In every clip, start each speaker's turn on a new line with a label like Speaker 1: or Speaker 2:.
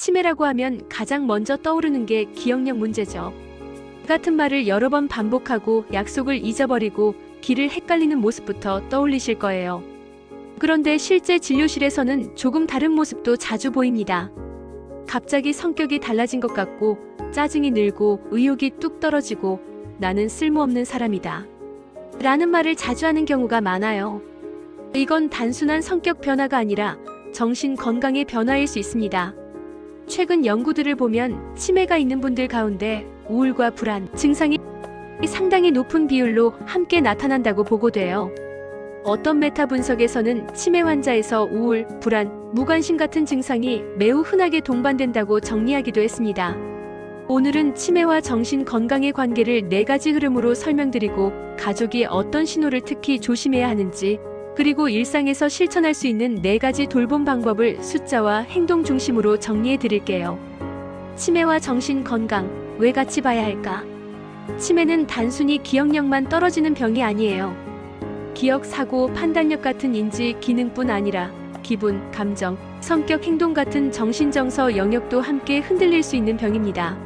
Speaker 1: 치매라고 하면 가장 먼저 떠오르는 게 기억력 문제죠. 같은 말을 여러 번 반복하고 약속을 잊어버리고 길을 헷갈리는 모습부터 떠올리실 거예요. 그런데 실제 진료실에서는 조금 다른 모습도 자주 보입니다. 갑자기 성격이 달라진 것 같고 짜증이 늘고 의욕이 뚝 떨어지고 나는 쓸모없는 사람이다 라는 말을 자주 하는 경우가 많아요. 이건 단순한 성격 변화가 아니라 정신 건강의 변화일 수 있습니다. 최근 연구들을 보면 치매가 있는 분들 가운데 우울과 불안 증상이 상당히 높은 비율로 함께 나타난다고 보고돼요. 어떤 메타 분석에서는 치매 환자에서 우울, 불안, 무관심 같은 증상이 매우 흔하게 동반된다고 정리하기도 했습니다. 오늘은 치매와 정신 건강의 관계를 4가지 흐름으로 설명드리고 가족이 어떤 신호를 특히 조심해야 하는지 그리고 일상에서 실천할 수 있는 4가지 돌봄 방법을 숫자와 행동 중심으로 정리해 드릴게요. 치매와 정신 건강, 왜 같이 봐야 할까? 치매는 단순히 기억력만 떨어지는 병이 아니에요. 기억, 사고, 판단력 같은 인지 기능뿐 아니라 기분, 감정, 성격, 행동 같은 정신정서 영역도 함께 흔들릴 수 있는 병입니다.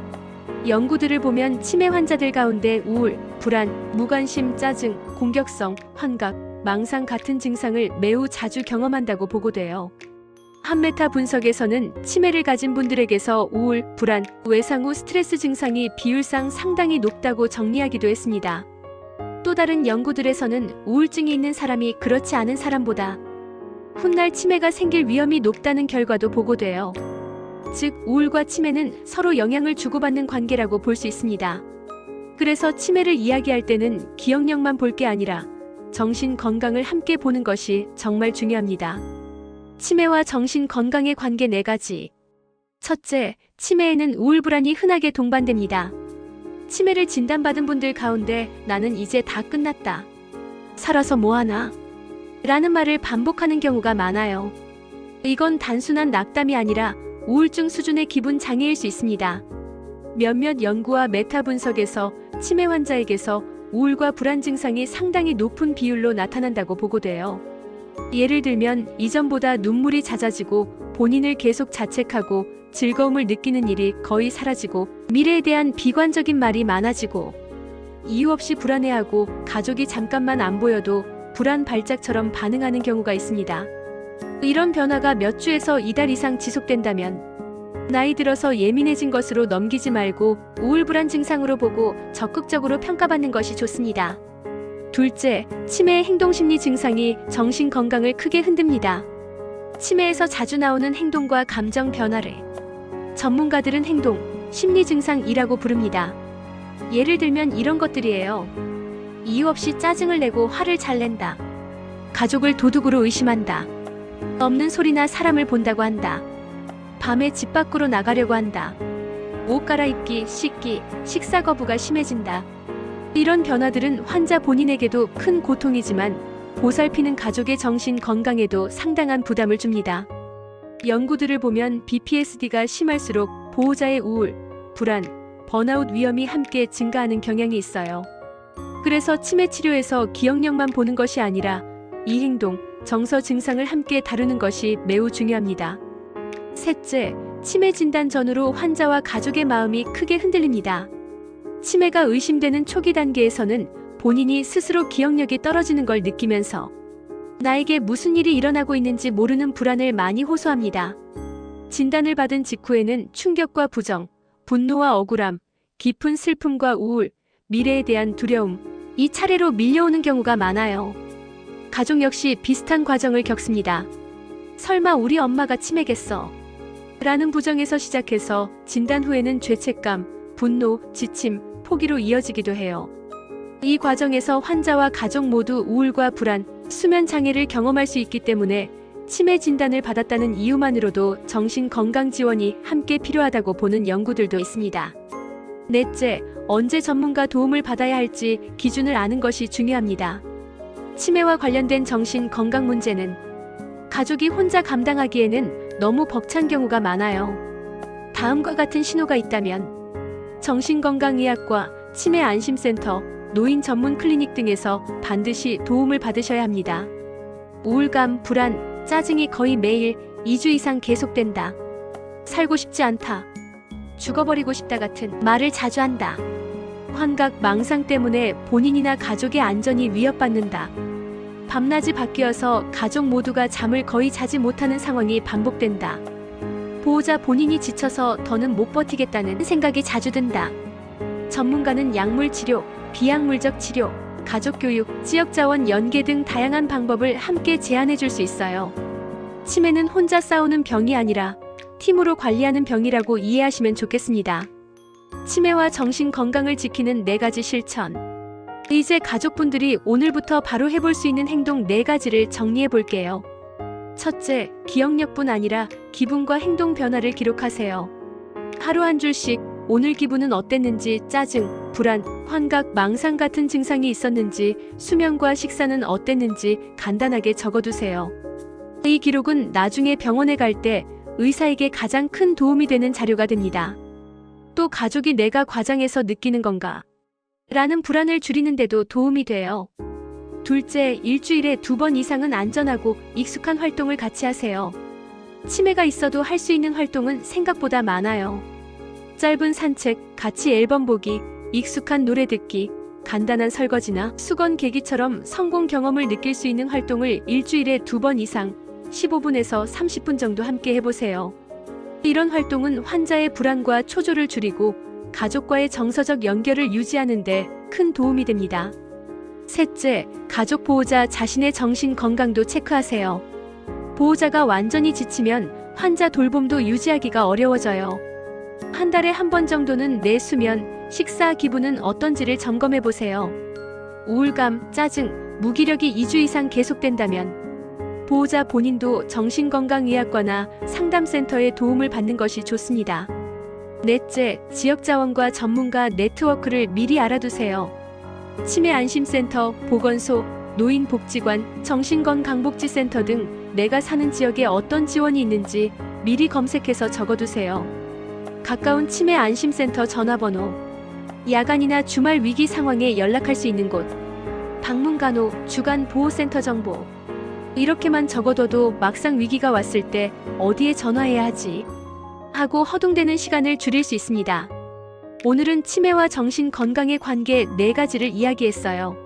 Speaker 1: 연구들을 보면 치매 환자들 가운데 우울, 불안, 무관심, 짜증, 공격성, 환각, 망상 같은 증상을 매우 자주 경험한다고 보고돼요. 한 메타 분석에서는 치매를 가진 분들에게서 우울, 불안, 외상 후 스트레스 증상이 비율상 상당히 높다고 정리하기도 했습니다. 또 다른 연구들에서는 우울증이 있는 사람이 그렇지 않은 사람보다 훗날 치매가 생길 위험이 높다는 결과도 보고돼요. 즉, 우울과 치매는 서로 영향을 주고받는 관계라고 볼 수 있습니다. 그래서 치매를 이야기할 때는 기억력만 볼 게 아니라 정신 건강을 함께 보는 것이 정말 중요합니다. 치매와 정신 건강의 관계 4가지. 첫째, 치매에는 우울, 불안이 흔하게 동반됩니다. 치매를 진단받은 분들 가운데 나는 이제 다 끝났다. 살아서 뭐하나? 라는 말을 반복하는 경우가 많아요. 이건 단순한 낙담이 아니라 우울증 수준의 기분 장애일 수 있습니다. 몇몇 연구와 메타 분석에서 치매 환자에게서 우울과 불안 증상이 상당히 높은 비율로 나타난다고 보고돼요. 예를 들면 이전보다 눈물이 잦아지고 본인을 계속 자책하고 즐거움을 느끼는 일이 거의 사라지고 미래에 대한 비관적인 말이 많아지고 이유 없이 불안해하고 가족이 잠깐만 안 보여도 불안 발작처럼 반응하는 경우가 있습니다. 이런 변화가 몇 주에서 이달 이상 지속된다면 나이 들어서 예민해진 것으로 넘기지 말고 우울불안 증상으로 보고 적극적으로 평가받는 것이 좋습니다. 둘째, 치매의 행동심리 증상이 정신 건강을 크게 흔듭니다. 치매에서 자주 나오는 행동과 감정 변화를 전문가들은 행동, 심리 증상이라고 부릅니다. 예를 들면 이런 것들이에요. 이유 없이 짜증을 내고 화를 잘 낸다. 가족을 도둑으로 의심한다. 없는 소리나 사람을 본다고 한다. 밤에 집 밖으로 나가려고 한다. 옷 갈아입기, 씻기, 식사 거부가 심해진다. 이런 변화들은 환자 본인에게도 큰 고통이지만 보살피는 가족의 정신 건강에도 상당한 부담을 줍니다. 연구들을 보면 PTSD가 심할수록 보호자의 우울, 불안, 번아웃 위험이 함께 증가하는 경향이 있어요. 그래서 치매 치료에서 기억력만 보는 것이 아니라 이 행동, 정서 증상을 함께 다루는 것이 매우 중요합니다. 셋째, 치매 진단 전후로 환자와 가족의 마음이 크게 흔들립니다. 치매가 의심되는 초기 단계에서는 본인이 스스로 기억력이 떨어지는 걸 느끼면서 나에게 무슨 일이 일어나고 있는지 모르는 불안을 많이 호소합니다. 진단을 받은 직후에는 충격과 부정, 분노와 억울함, 깊은 슬픔과 우울, 미래에 대한 두려움, 이 차례로 밀려오는 경우가 많아요. 가족 역시 비슷한 과정을 겪습니다. 설마 우리 엄마가 치매겠어? 라는 부정에서 시작해서 진단 후에는 죄책감, 분노, 지침, 포기로 이어지기도 해요. 이 과정에서 환자와 가족 모두 우울과 불안, 수면 장애를 경험할 수 있기 때문에 치매 진단을 받았다는 이유만으로도 정신 건강 지원이 함께 필요하다고 보는 연구들도 있습니다. 넷째, 언제 전문가 도움을 받아야 할지 기준을 아는 것이 중요합니다. 치매와 관련된 정신 건강 문제는 가족이 혼자 감당하기에는 너무 벅찬 경우가 많아요. 다음과 같은 신호가 있다면 정신건강의학과, 치매 안심센터, 노인 전문 클리닉 등에서 반드시 도움을 받으셔야 합니다. 우울감, 불안, 짜증이 거의 매일 2주 이상 계속된다. 살고 싶지 않다. 죽어버리고 싶다 같은 말을 자주 한다. 환각, 망상 때문에 본인이나 가족의 안전이 위협받는다. 밤낮이 바뀌어서 가족 모두가 잠을 거의 자지 못하는 상황이 반복된다. 보호자 본인이 지쳐서 더는 못 버티겠다는 생각이 자주 든다. 전문가는 약물 치료, 비약물적 치료, 가족 교육, 지역 자원 연계 등 다양한 방법을 함께 제안해 줄 수 있어요. 치매는 혼자 싸우는 병이 아니라 팀으로 관리하는 병이라고 이해하시면 좋겠습니다. 치매와 정신 건강을 지키는 4가지 실천. 이제 가족분들이 오늘부터 바로 해볼 수 있는 행동 4가지를 정리해 볼게요. 첫째, 기억력뿐 아니라 기분과 행동 변화를 기록하세요. 하루 한 줄씩 오늘 기분은 어땠는지, 짜증, 불안, 환각, 망상 같은 증상이 있었는지, 수면과 식사는 어땠는지 간단하게 적어두세요. 이 기록은 나중에 병원에 갈 때 의사에게 가장 큰 도움이 되는 자료가 됩니다. 또 가족이 내가 과장해서 느끼는 건가? 라는 불안을 줄이는 데도 도움이 돼요. 둘째, 일주일에 2번 이상은 안전하고 익숙한 활동을 같이 하세요. 치매가 있어도 할 수 있는 활동은 생각보다 많아요. 짧은 산책, 같이 앨범 보기, 익숙한 노래 듣기, 간단한 설거지나 수건 개기처럼 성공 경험을 느낄 수 있는 활동을 일주일에 2번 이상 15분에서 30분 정도 함께 해보세요. 이런 활동은 환자의 불안과 초조를 줄이고 가족과의 정서적 연결을 유지하는 데 큰 도움이 됩니다. 셋째, 가족 보호자 자신의 정신 건강도 체크하세요. 보호자가 완전히 지치면 환자 돌봄도 유지하기가 어려워져요. 한 달에 한 번 정도는 내 수면, 식사 기분은 어떤지를 점검해 보세요. 우울감, 짜증, 무기력이 2주 이상 계속된다면 보호자 본인도 정신건강의학과나 상담센터의 도움을 받는 것이 좋습니다. 넷째, 지역자원과 전문가 네트워크를 미리 알아두세요. 치매 안심센터, 보건소, 노인복지관, 정신건강복지센터 등 내가 사는 지역에 어떤 지원이 있는지 미리 검색해서 적어두세요. 가까운 치매 안심센터 전화번호, 야간이나 주말 위기 상황에 연락할 수 있는 곳, 방문간호, 주간 보호센터 정보. 이렇게만 적어둬도 막상 위기가 왔을 때 어디에 전화해야 하지? 하고 허둥대는 시간을 줄일 수 있습니다. 오늘은 치매와 정신 건강의 관계 4가지를 이야기했어요.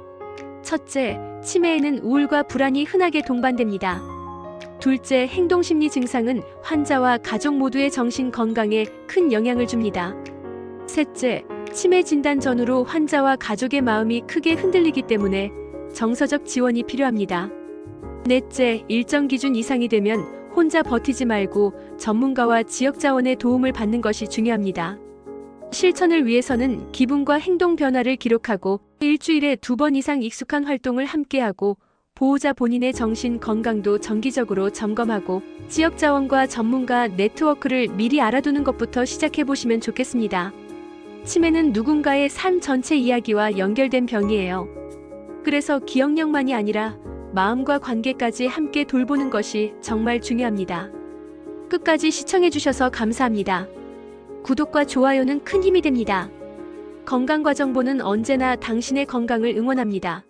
Speaker 1: 첫째, 치매에는 우울과 불안이 흔하게 동반됩니다. 둘째, 행동심리 증상은 환자와 가족 모두의 정신 건강에 큰 영향을 줍니다. 셋째, 치매 진단 전후로 환자와 가족의 마음이 크게 흔들리기 때문에 정서적 지원이 필요합니다. 넷째, 일정 기준 이상이 되면 혼자 버티지 말고 전문가와 지역 자원의 도움을 받는 것이 중요합니다. 실천을 위해서는 기분과 행동 변화를 기록하고 일주일에 2번 이상 익숙한 활동을 함께하고 보호자 본인의 정신 건강도 정기적으로 점검하고 지역 자원과 전문가 네트워크를 미리 알아두는 것부터 시작해 보시면 좋겠습니다. 치매는 누군가의 삶 전체 이야기와 연결된 병이에요. 그래서 기억력만이 아니라 마음과 관계까지 함께 돌보는 것이 정말 중요합니다. 끝까지 시청해주셔서 감사합니다. 구독과 좋아요는 큰 힘이 됩니다. 건강과 정보는 언제나 당신의 건강을 응원합니다.